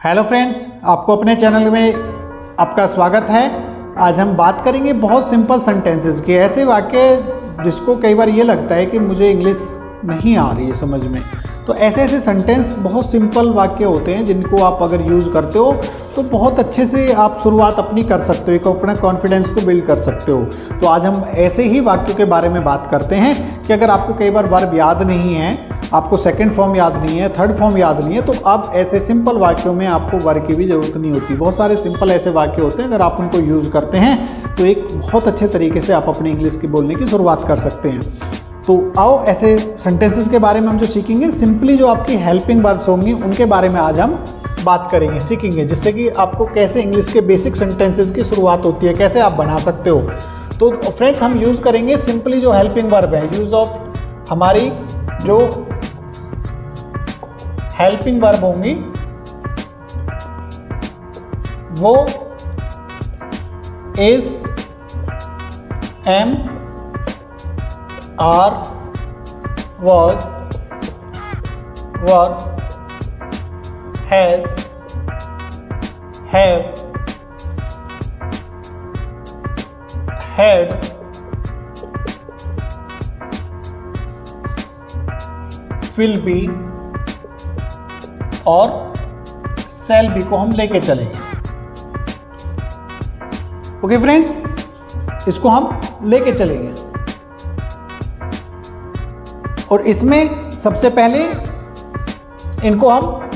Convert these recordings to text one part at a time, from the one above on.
Hello friends, आपको अपने channel में आपका स्वागत है। आज हम बात करेंगे बहुत सिंपल सेंटेंसेस की, ऐसे वाक्य जिसको कई बार ये लगता है कि मुझे इंग्लिश नहीं आ रही है समझ में। तो ऐसे ऐसे सेंटेंस बहुत सिंपल वाक्य होते हैं जिनको आप अगर यूज़ करते हो तो बहुत अच्छे से आप शुरुआत अपनी कर सकते हो, एक अपना कॉन्फिडेंस को बिल्ड कर सकते हो। तो आज हम ऐसे ही वाक्यों के बारे में बात करते हैं कि अगर आपको कई बार वर्ब याद नहीं है, आपको सेकंड फॉर्म याद नहीं है, थर्ड फॉर्म याद नहीं है, तो अब ऐसे सिंपल वाक्यों में आपको वर्ब की भी ज़रूरत नहीं होती। बहुत सारे सिंपल ऐसे वाक्य होते हैं, अगर आप उनको यूज़ करते हैं तो एक बहुत अच्छे तरीके से आप अपनी इंग्लिश की बोलने की शुरुआत कर सकते हैं। तो आओ ऐसे सेंटेंसेस के बारे में हम जो सीखेंगे, सिंपली जो आपकी हेल्पिंग वर्ब्स होंगी उनके बारे में आज हम बात करेंगे, सीखेंगे, जिससे कि आपको कैसे इंग्लिश के बेसिक सेंटेंसेस की शुरुआत होती है, कैसे आप बना सकते हो। तो फ्रेंड्स, हम यूज़ करेंगे सिंपली जो हेल्पिंग वर्ब है, यूज़ ऑफ हमारी जो हेल्पिंग वर्ब होंगी वो is, am, are, was, were, has, have, had, will be और shall be को हम लेके चलेंगे। ओके फ्रेंड्स, इसको हम लेके चलेंगे और इसमें सबसे पहले इनको हम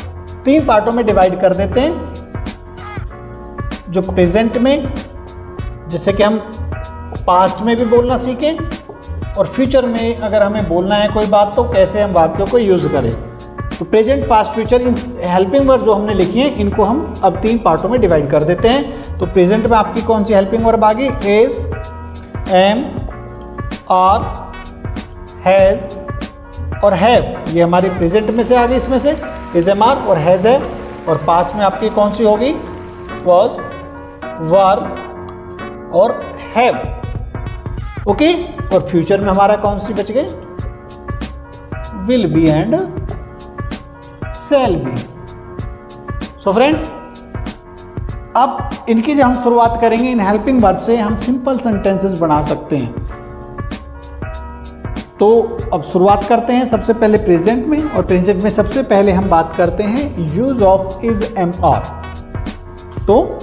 तीन पार्टों में डिवाइड कर देते हैं। जो प्रेजेंट में, जिससे कि हम पास्ट में भी बोलना सीखें, और फ्यूचर में अगर हमें बोलना है कोई बात तो कैसे हम वाक्यों को यूज़ करें। तो present, past, future, in helping verb जो हमने लिखी है इनको हम अब तीन पार्टों में डिवाइड कर देते हैं। तो प्रेजेंट में आपकी कौन सी हेल्पिंग वर्ब आ गई? इज, एम, आर, हैज़ और हैव, ये हमारी प्रेजेंट में से आ गई। इसमें से इज, एम, आर और हैज़, हैव। और पास्ट में आपकी कौन सी होगी? वॉज, वर और हैव। ओके, और फ्यूचर में हमारा कौन सी बच गई? Will be and shall be. So friends, अब इनकी जब हम शुरुआत करेंगे, इन हेल्पिंग वर्ब से हम सिंपल सेंटेंसेस बना सकते हैं। तो अब शुरुआत करते हैं सबसे पहले प्रेजेंट में, और प्रेजेंट में सबसे पहले हम बात करते हैं use of is, am, are. तो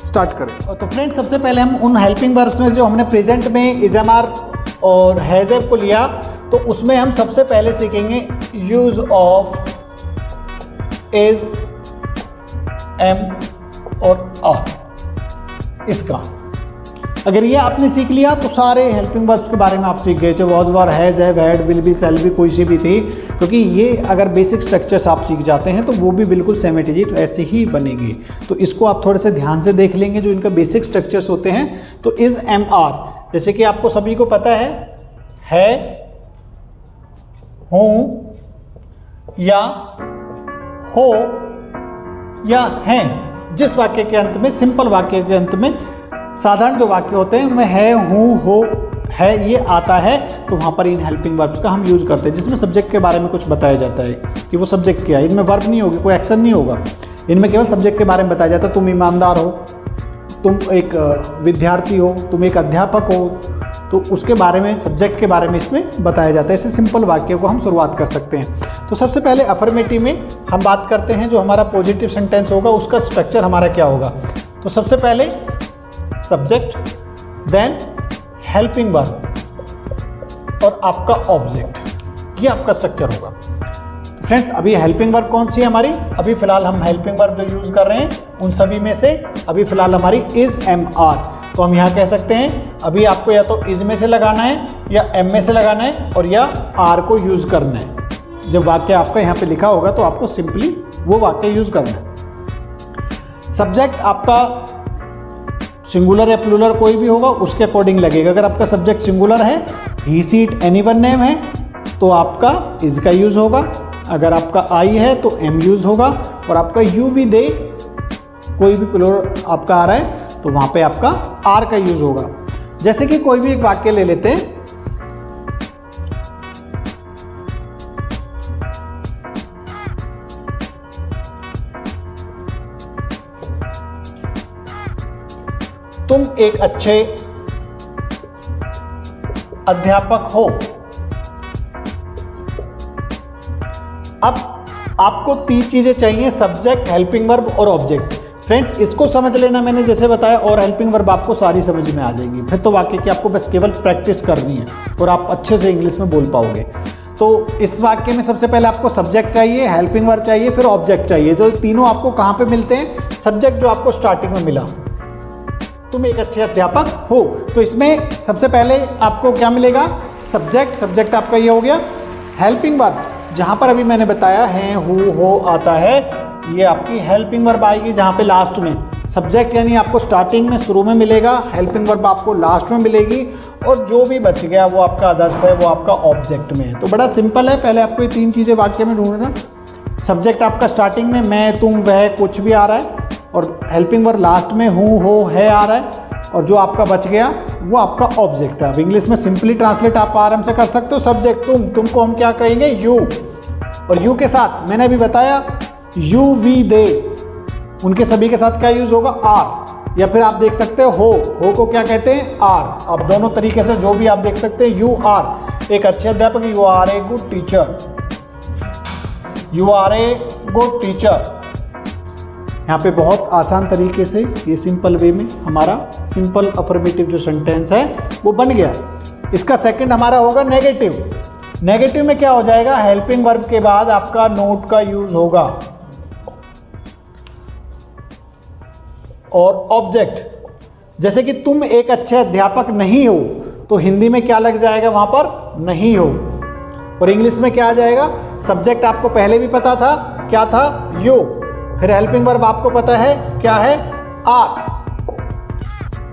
स्टार्ट करें। तो फ्रेंड्स, सबसे पहले हम उन हेल्पिंग वर्ब्स में जो हमने प्रेजेंट में इज, एम, आर और हैज़, हैव को लिया, तो उसमें हम सबसे पहले सीखेंगे यूज ऑफ इज, एम और आर। इसका अगर ये आपने सीख लिया तो सारे हेल्पिंग वर्ब्स के बारे में आप सीख गए, चाहे was, were, has, have, had, will be, shall be, कोई सी भी थी, क्योंकि ये अगर बेसिक स्ट्रक्चर्स आप सीख जाते हैं तो वो भी बिल्कुल सेम इट इज ऐसे ही बनेगी। तो इसको आप थोड़े से ध्यान से देख लेंगे जो इनका बेसिक स्ट्रक्चर्स होते हैं। तो इज, एम, आर, जैसे कि आपको सभी को पता है, हूँ या हो या हैं। जिस वाक्य के अंत में, सिंपल वाक्य के अंत में, साधारण जो वाक्य होते हैं उनमें है, हूँ, हो, है ये आता है, तो वहाँ पर इन हेल्पिंग वर्ब्स का हम यूज़ करते हैं, जिसमें सब्जेक्ट के बारे में कुछ बताया जाता है कि वो सब्जेक्ट क्या है। इनमें वर्ब नहीं होगी, कोई एक्शन नहीं होगा, इनमें केवल सब्जेक्ट के बारे में बताया जाता है। तुम ईमानदार हो, तुम एक विद्यार्थी हो, तुम एक अध्यापक हो, तो उसके बारे में, सब्जेक्ट के बारे में इसमें बताया जाता है। ऐसे सिंपल वाक्य को हम शुरुआत कर सकते हैं। तो सबसे पहले अफर्मेटिव में हम बात करते हैं, जो हमारा पॉजिटिव सेंटेंस होगा उसका स्ट्रक्चर हमारा क्या होगा। तो सबसे पहले सब्जेक्ट, देन हेल्पिंग वर्ब और आपका ऑब्जेक्ट, ये आपका स्ट्रक्चर होगा। फ्रेंड्स, अभी हेल्पिंग वर्ब कौन सी है हमारी? अभी फिलहाल हम हेल्पिंग वर्ब जो यूज़ कर रहे हैं उन सभी में से अभी फिलहाल हमारी इज, एम, आर। तो हम यहाँ कह सकते हैं अभी आपको या तो इज में से लगाना है या एम में से लगाना है और या आर को यूज़ करना है। जब वाक्य आपका यहाँ पे लिखा होगा तो आपको सिंपली वो वाक्य यूज़ करना है। सब्जेक्ट आपका सिंगुलर या प्लूरल कोई भी होगा उसके अकॉर्डिंग लगेगा। अगर आपका सब्जेक्ट सिंगुलर है, ही, सी, इट, एनीवन नेम है, तो आपका इज का यूज़ होगा। अगर आपका आई है तो एम यूज़ होगा, और आपका यू, वी, दे कोई भी प्लूरल आपका आ रहा है तो वहाँ पे आपका आर का यूज़ होगा। जैसे कि कोई भी एक वाक्य ले लेते हैं, तुम एक अच्छे अध्यापक हो। अब आपको 3 चीजें चाहिए, सब्जेक्ट, हेल्पिंग वर्ब और ऑब्जेक्ट। फ्रेंड्स इसको समझ लेना, मैंने जैसे बताया, और हेल्पिंग वर्ब आपको सारी समझ में आ जाएगी। फिर तो वाक्य की आपको बस केवल प्रैक्टिस करनी है और आप अच्छे से इंग्लिश में बोल पाओगे। तो इस वाक्य में सबसे पहले आपको सब्जेक्ट चाहिए, हेल्पिंग वर्ब चाहिए, फिर ऑब्जेक्ट चाहिए। तो तीनों आपको कहाँ पे मिलते हैं? सब्जेक्ट जो आपको स्टार्टिंग में मिला, तुम एक अच्छे अध्यापक हो, तो इसमें सबसे पहले आपको क्या मिलेगा? सब्जेक्ट। सब्जेक्ट आपका ये हो गया। हेल्पिंग वर्ब, जहाँ पर अभी मैंने बताया है हु हो आता है, ये आपकी हेल्पिंग वर्ब आएगी जहाँ पे लास्ट में। सब्जेक्ट यानी आपको स्टार्टिंग में, शुरू में मिलेगा, हेल्पिंग वर्ब आपको लास्ट में मिलेगी, और जो भी बच गया वो आपका अदर्स है, वो आपका ऑब्जेक्ट में है। तो बड़ा सिंपल है, पहले आपको ये 3 चीज़ें वाक्य में ढूंढना। सब्जेक्ट आपका स्टार्टिंग में मैं, तुम, वह, कुछ भी आ रहा है, और हेल्पिंग वर्ब लास्ट में हूँ, हो, है आ रहा है, और जो आपका बच गया वो आपका ऑब्जेक्ट है। अब इंग्लिश में सिंपली ट्रांसलेट आप आराम से कर सकते हो। सब्जेक्ट तुमको हम क्या कहेंगे? यू, और यू के साथ मैंने अभी बताया यू, वी, दे, उनके सभी के साथ क्या यूज होगा? आर, या फिर आप देख सकते हो को क्या कहते हैं? आर। आप दोनों तरीके से जो भी आप देख सकते हैं, यू आर एक अच्छे अध्यापक, you are a good teacher, you are a good teacher. यहाँ पे बहुत आसान तरीके से ये सिंपल वे में हमारा सिंपल अफर्मेटिव जो सेंटेंस है वो बन गया। इसका सेकंड हमारा होगा नेगेटिव। नेगेटिव में क्या हो जाएगा? हेल्पिंग वर्ब के बाद आपका नोट का यूज होगा, और ऑब्जेक्ट। जैसे कि तुम एक अच्छे अध्यापक नहीं हो, तो हिंदी में क्या लग जाएगा वहां पर? नहीं हो। और इंग्लिश में क्या आ जाएगा? सब्जेक्ट आपको पहले भी पता था, क्या था? यू। फिर हेल्पिंग वर्ब आपको पता है क्या है? आर।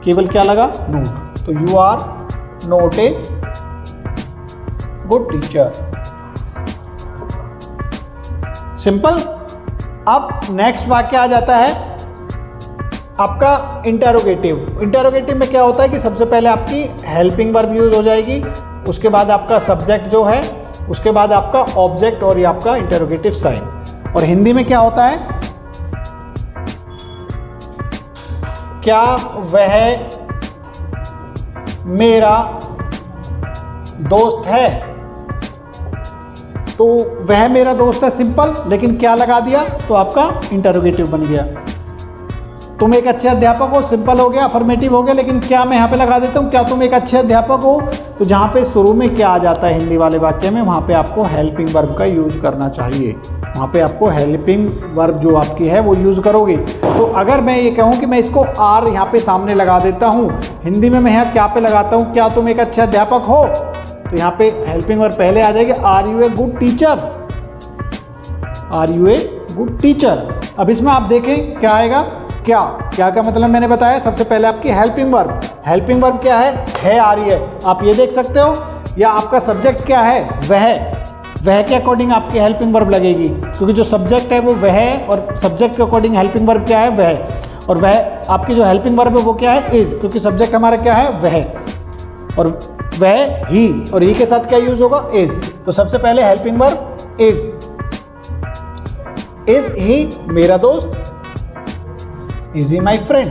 केवल क्या लगा? नोट। तो you are not a good teacher. Simple. अब नेक्स्ट वाक्य आ जाता है आपका इंटरोगेटिव। इंटरोगेटिव में क्या होता है कि सबसे पहले आपकी हेल्पिंग वर्ब यूज हो जाएगी, उसके बाद आपका सब्जेक्ट जो है, उसके बाद आपका ऑब्जेक्ट, और ये आपका इंटरोगेटिव साइन। और हिंदी में क्या होता है? क्या वह मेरा दोस्त है? तो वह मेरा दोस्त है सिंपल, लेकिन क्या लगा दिया? तो आपका इंटरोगेटिव बन गया। तुम एक अच्छे अध्यापक हो, सिंपल हो गया, अफर्मेटिव हो गया, लेकिन क्या मैं यहाँ पे लगा देता हूँ? क्या तुम एक अच्छे अध्यापक हो? तो जहाँ पे शुरू में क्या आ जाता है हिंदी वाले वाक्य में, वहाँ पे आपको हेल्पिंग वर्ब का यूज करना चाहिए। वहाँ पे आपको हेल्पिंग वर्ब जो आपकी है वो यूज करोगे। तो अगर मैं ये कहूँ कि मैं इसको आर यहाँ पे सामने लगा देता हूँ, हिंदी में मैं यहाँ क्या पे लगाता हूँ? क्या तुम एक अच्छे अध्यापक हो? तो यहाँ पे हेल्पिंग वर्ब पहले आ जाएगी, are you a good teacher, are you a good teacher. अब इसमें आप देखें क्या आएगा? क्या क्या का मतलब मैंने बताया, सबसे पहले आपकी हेल्पिंग वर्ब। हेल्पिंग वर्ब क्या है आ रही है, आप ये देख सकते हो। या आपका सब्जेक्ट क्या है? वह के अकॉर्डिंग आपकी हेल्पिंग वर्ब लगेगी, क्योंकि जो सब्जेक्ट है वो वह है, और सब्जेक्ट के अकॉर्डिंग हेल्पिंग वर्ब क्या है? वह। और वह आपकी जो हेल्पिंग वर्ब है वो क्या है? इज, क्योंकि सब्जेक्ट हमारा क्या है? वह, और वह ही, और ही के साथ क्या यूज होगा? इज। तो सबसे पहले हेल्पिंग वर्ब इज ही मेरा दोस्त? Is he my friend?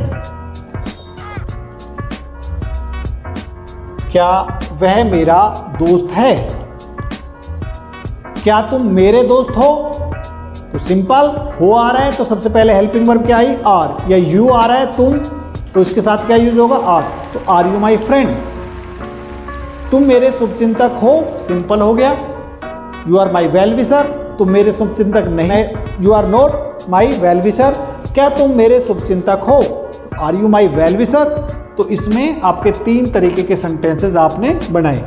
क्या वह मेरा दोस्त है? क्या तुम मेरे दोस्त हो? तो सिंपल हो आ रहा है, तो सबसे पहले हेल्पिंग वर्ब क्या आई? आर। या यू आ रहा है, तुम, तो इसके साथ क्या यूज होगा? आर। तो आर यू माई फ्रेंड? तुम मेरे शुभचिंतक हो? सिंपल हो गया। You are my well wisher? तुम मेरे शुभचिंतक नहीं, you are not my well wisher. क्या तुम मेरे शुभचिंतक हो? Are you my well wisher? तो इसमें आपके 3 तरीके के सेंटेंसेस आपने बनाए।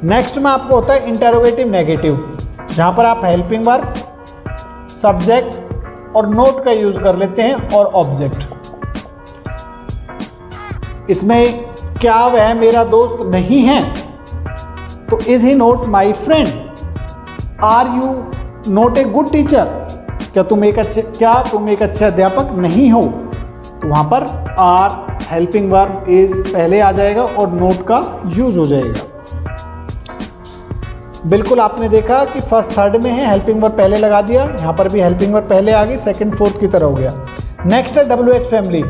नेक्स्ट में आपको होता है इंटरोगेटिव नेगेटिव, जहां पर आप हेल्पिंग वर्ब, सब्जेक्ट और नोट का यूज कर लेते हैं, और ऑब्जेक्ट। इसमें क्या वह मेरा दोस्त नहीं है? तो is he not my friend? Are you not a good teacher? क्या तुम एक अच्छे अध्यापक नहीं हो? तो वहां पर आर, हेल्पिंग वर्ब, इज पहले आ जाएगा और नोट का यूज हो जाएगा। बिल्कुल आपने देखा कि फर्स्ट थर्ड में है, हेल्पिंग वर्ब पहले लगा दिया, यहाँ पर भी हेल्पिंग वर्ब पहले आ गई, सेकंड फोर्थ की तरह हो गया। नेक्स्ट है WH फैमिली।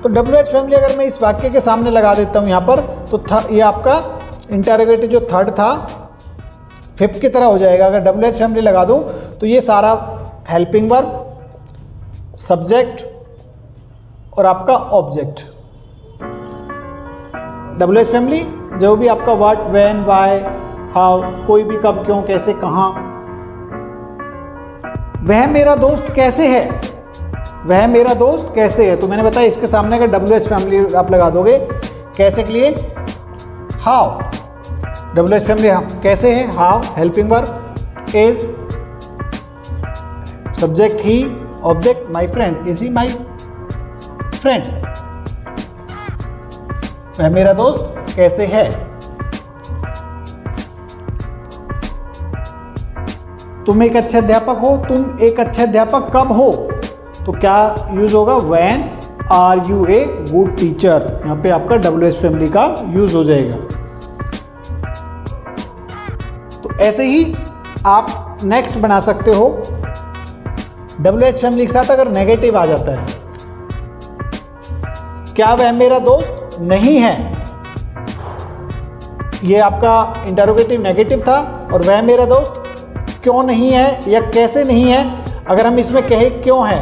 तो WH फैमिली अगर मैं इस वाक्य के सामने लगा देता हूँ यहाँ पर, तो ये आपका इंटरोगेटिव जो थर्ड था फिफ्थ की तरह हो जाएगा। अगर WH फैमिली लगा दूँ तो ये सारा हेल्पिंग वर्ब, सब्जेक्ट और आपका ऑब्जेक्ट। WH फैमिली जो भी आपका व्हाट, व्हेन, व्हाई, हाउ, कोई भी कब, क्यों, कैसे, कहाँ। वह मेरा दोस्त कैसे है, वह मेरा दोस्त कैसे है, तो मैंने बताया इसके सामने अगर WH फैमिली आप लगा दोगे कैसे के लिए, हाउ। WH फैमिली कैसे है, how, helping verb, is, subject he, object my friend, is he my friend. वह मेरा दोस्त कैसे है। तुम एक अच्छे अध्यापक हो, तुम एक अच्छे अध्यापक कब हो, तो क्या यूज होगा, when are you a good teacher. यहां पे आपका WH फैमिली का यूज हो जाएगा। तो ऐसे ही आप नेक्स्ट बना सकते हो। WH फैमिली के साथ अगर नेगेटिव आ जाता है, क्या वह मेरा दोस्त नहीं है, ये आपका इंटरोगेटिव नेगेटिव था, और वह मेरा दोस्त क्यों नहीं है या कैसे नहीं है। अगर हम इसमें कहें क्यों है,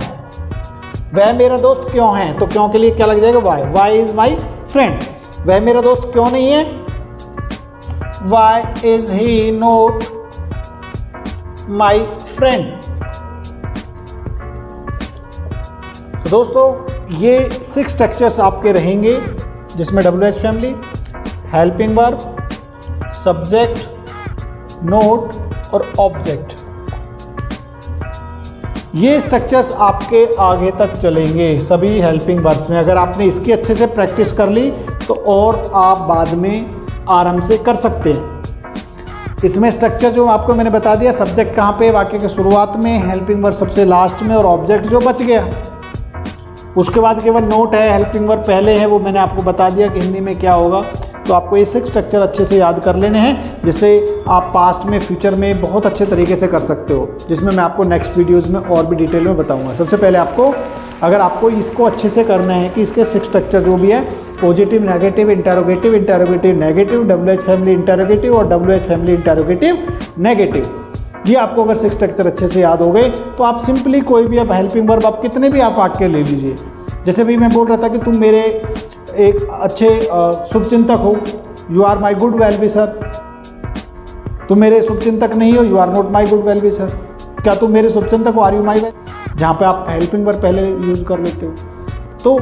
वह मेरा दोस्त क्यों है, तो क्यों के लिए क्या लग जाएगा, why, why is my friend. वह मेरा दोस्त क्यों नहीं है, why is he not my friend. तो दोस्तों ये 6 स्ट्रक्चर्स आपके रहेंगे, जिसमें WH family, helping verb, subject, not और ऑब्जेक्ट, ये स्ट्रक्चर्स आपके आगे तक चलेंगे सभी हेल्पिंग वर्ब्स में। अगर आपने इसकी अच्छे से प्रैक्टिस कर ली तो और आप बाद में आराम से कर सकते हैं। इसमें स्ट्रक्चर जो आपको मैंने बता दिया, सब्जेक्ट कहाँ पे, वाक्य के शुरुआत में, हेल्पिंग वर्ब सबसे लास्ट में, और ऑब्जेक्ट जो बच गया उसके बाद केवल नोट है, हेल्पिंग वर्ब पहले है, वो मैंने आपको बता दिया कि हिंदी में क्या होगा। तो आपको ये 6 स्ट्रक्चर अच्छे से याद कर लेने हैं, जिससे आप पास्ट में, फ्यूचर में बहुत अच्छे तरीके से कर सकते हो, जिसमें मैं आपको नेक्स्ट वीडियोज़ में और भी डिटेल में बताऊंगा। सबसे पहले आपको, अगर आपको इसको अच्छे से करना है कि इसके 6 स्ट्रक्चर जो भी है, positive, negative, interrogative, interrogative negative, WH family interrogative और WH फैमिली इंटरोगेटिव नेगेटिव, ये आपको अगर 6 स्ट्रक्चर अच्छे से याद हो गए तो आप सिंपली कोई भी आप हेल्पिंग वर्ब, आप कितने भी आप वाक्य ले लीजिए। जैसे भी मैं बोल रहा था कि तुम मेरे एक अच्छे शुभचिंतक हो, you are my good well wisher. तुम मेरे शुभचिंतक नहीं हो, you are not my good well wisher. क्या तुम मेरे शुभचिंतक हो, आर यू माई वेल, जहाँ पे आप हेल्पिंग वर्ब पहले यूज कर लेते हो। तो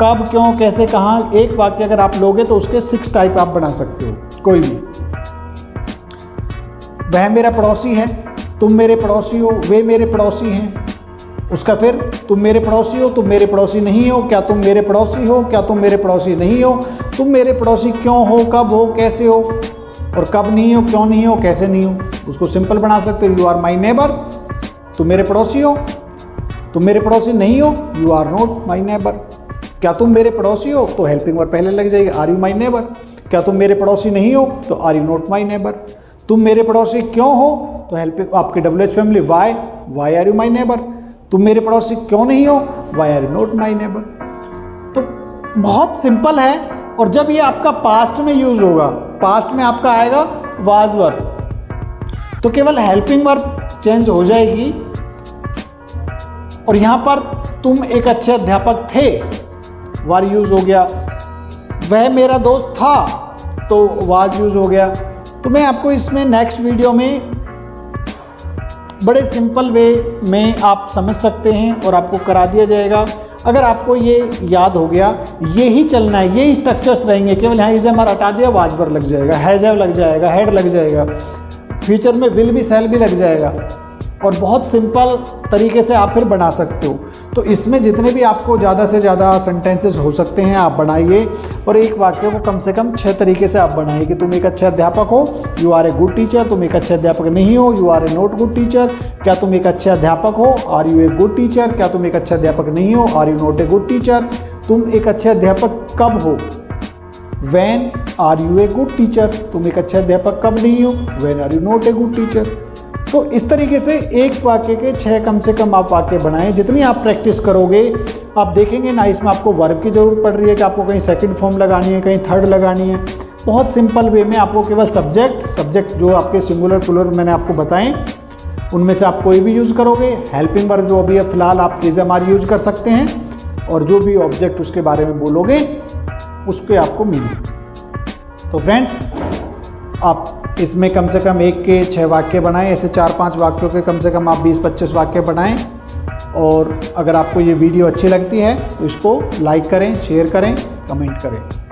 कब, क्यों, कैसे, कहाँ, एक वाक्य अगर आप लोगे तो उसके 6 टाइप आप बना सकते हो कोई भी। वह मेरा पड़ोसी है, तुम मेरे पड़ोसी हो, वे मेरे पड़ोसी हैं। उसका फिर, तुम मेरे पड़ोसी हो, तुम मेरे पड़ोसी नहीं हो, क्या तुम मेरे पड़ोसी हो, क्या तुम मेरे पड़ोसी नहीं हो, तुम मेरे पड़ोसी क्यों हो, कब हो, कैसे हो, और कब नहीं हो, क्यों नहीं हो, कैसे नहीं हो। उसको सिंपल बना सकते हो, यू आर माई नेबर, तुम मेरे पड़ोसी हो, तुम मेरे पड़ोसी नहीं हो, you are not my neighbour. क्या तुम मेरे पड़ोसी हो, तो हेल्पिंग वर्ब पहले लग जाएगी, आर यू माई नेबर। क्या तुम मेरे पड़ोसी नहीं हो, तो are you not my neighbour. तुम मेरे पड़ोसी क्यों हो, तो हेल्पिंग आपके WH family, why, why are you my neighbour. तुम मेरे पड़ोसी क्यों नहीं हो, why are you not my neighbour. तो बहुत सिंपल है, और जब ये आपका पास्ट में यूज होगा, पास्ट में आपका आएगा वाज वर्ब, तो केवल हेल्पिंग वर्ब चेंज हो जाएगी, और यहां पर तुम एक अच्छे अध्यापक थे, वार यूज हो गया। वह मेरा दोस्त था, तो वाज यूज हो गया। तो मैं आपको इसमें नेक्स्ट वीडियो में बड़े सिंपल वे में आप समझ सकते हैं और आपको करा दिया जाएगा। अगर आपको ये याद हो गया, ये ही चलना है, ये ही स्ट्रक्चर्स रहेंगे, केवल यहाँ इज हमारा हटा दिया, वाज वर्ब लग जाएगा, हैज हैव लग जाएगा, हैड लग जाएगा, फ्यूचर में विल भी, शैल भी लग जाएगा, और बहुत सिंपल तरीके से आप फिर बना सकते हो। तो इसमें जितने भी आपको ज़्यादा से ज़्यादा सेंटेंसेस हो सकते हैं आप बनाइए, और एक वाक्य को कम से कम 6 तरीके से आप बनाइए कि तुम एक अच्छे अध्यापक हो, you are a good teacher, तुम एक अच्छे अध्यापक नहीं हो, you are a not good teacher. क्या तुम एक अच्छे अध्यापक हो, are you a good teacher. क्या तुम एक अच्छे अध्यापक नहीं हो, are you not a good teacher. तुम एक अच्छे अध्यापक कब हो, when are you a good teacher. तुम एक अच्छे अध्यापक कब नहीं हो, when are you not a good teacher. तो इस तरीके से एक वाक्य के 6 कम से कम आप वाक्य बनाएं। जितनी आप प्रैक्टिस करोगे आप देखेंगे ना, इसमें आपको वर्ब की ज़रूरत पड़ रही है कि आपको कहीं सेकंड फॉर्म लगानी है, कहीं थर्ड लगानी है। बहुत सिंपल वे में आपको केवल सब्जेक्ट जो आपके सिंगुलर प्लूरल मैंने आपको बताएं उनमें से आप कोई भी यूज़ करोगे। हेल्पिंग वर्ब जो अभी फिलहाल आप इज एम आर यूज कर सकते हैं, और जो भी ऑब्जेक्ट उसके बारे में बोलोगे उसके आपको मीनिंग। तो फ्रेंड्स, आप इसमें कम से कम 1 के 6 वाक्य बनाएं। ऐसे 4-5 वाक्यों के कम से कम आप 20-25 वाक्य बनाएं। और अगर आपको ये वीडियो अच्छी लगती है तो इसको लाइक करें, शेयर करें, कमेंट करें।